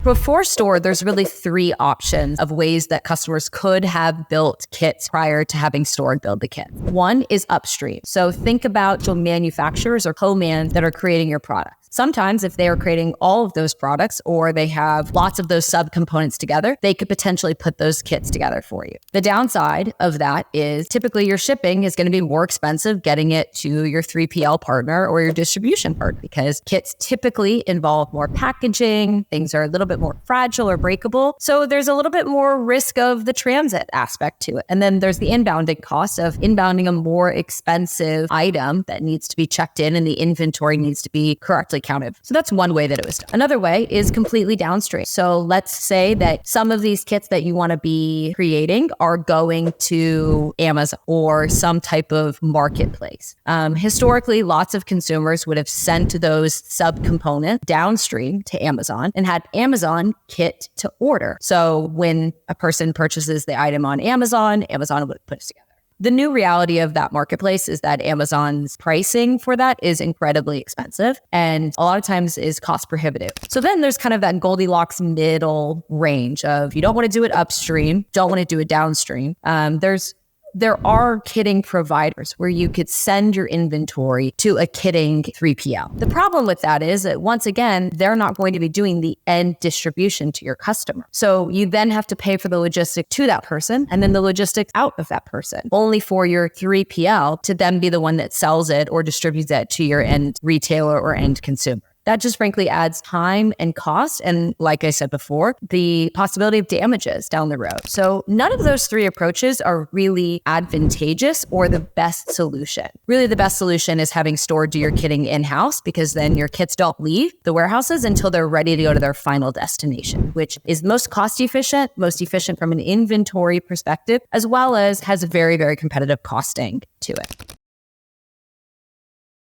Before store, there's really three options of ways that customers could have built kits prior to having store build the kit. One is upstream. So think about your manufacturers or co-mans that are creating your product. Sometimes if they are creating all of those products or they have lots of those subcomponents together, they could potentially put those kits together for you. The downside of that is typically your shipping is going to be more expensive getting it to your 3PL partner or your distribution partner because kits typically involve more packaging, things are a little bit more fragile or breakable. So there's a little bit more risk of the transit aspect to it. And then there's the inbounding cost of inbounding a more expensive item that needs to be checked in and the inventory needs to be correctly counted. So that's one way that it was done. Another way is completely downstream. So let's say that some of these kits that you want to be creating are going to Amazon or some type of marketplace. Historically, lots of consumers would have sent those subcomponents downstream to Amazon and had Amazon kit to order. So when a person purchases the item on Amazon, Amazon would put it together. The new reality of that marketplace is that Amazon's pricing for that is incredibly expensive and a lot of times is cost prohibitive. So then there's kind of that Goldilocks middle range of you don't want to do it upstream, don't want to do it downstream. There are kitting providers where you could send your inventory to a kitting 3PL. The problem with that is that once again, they're not going to be doing the end distribution to your customer. So you then have to pay for the logistics to that person and then the logistics out of that person, only for your 3PL to then be the one that sells it or distributes it to your end retailer or end consumer. That just frankly adds time and cost. And like I said before, the possibility of damages down the road. So none of those three approaches are really advantageous or the best solution. Really, the best solution is having stored your kitting in-house because then your kits don't leave the warehouses until they're ready to go to their final destination, which is most cost efficient, most efficient from an inventory perspective, as well as has a very, very competitive costing to it.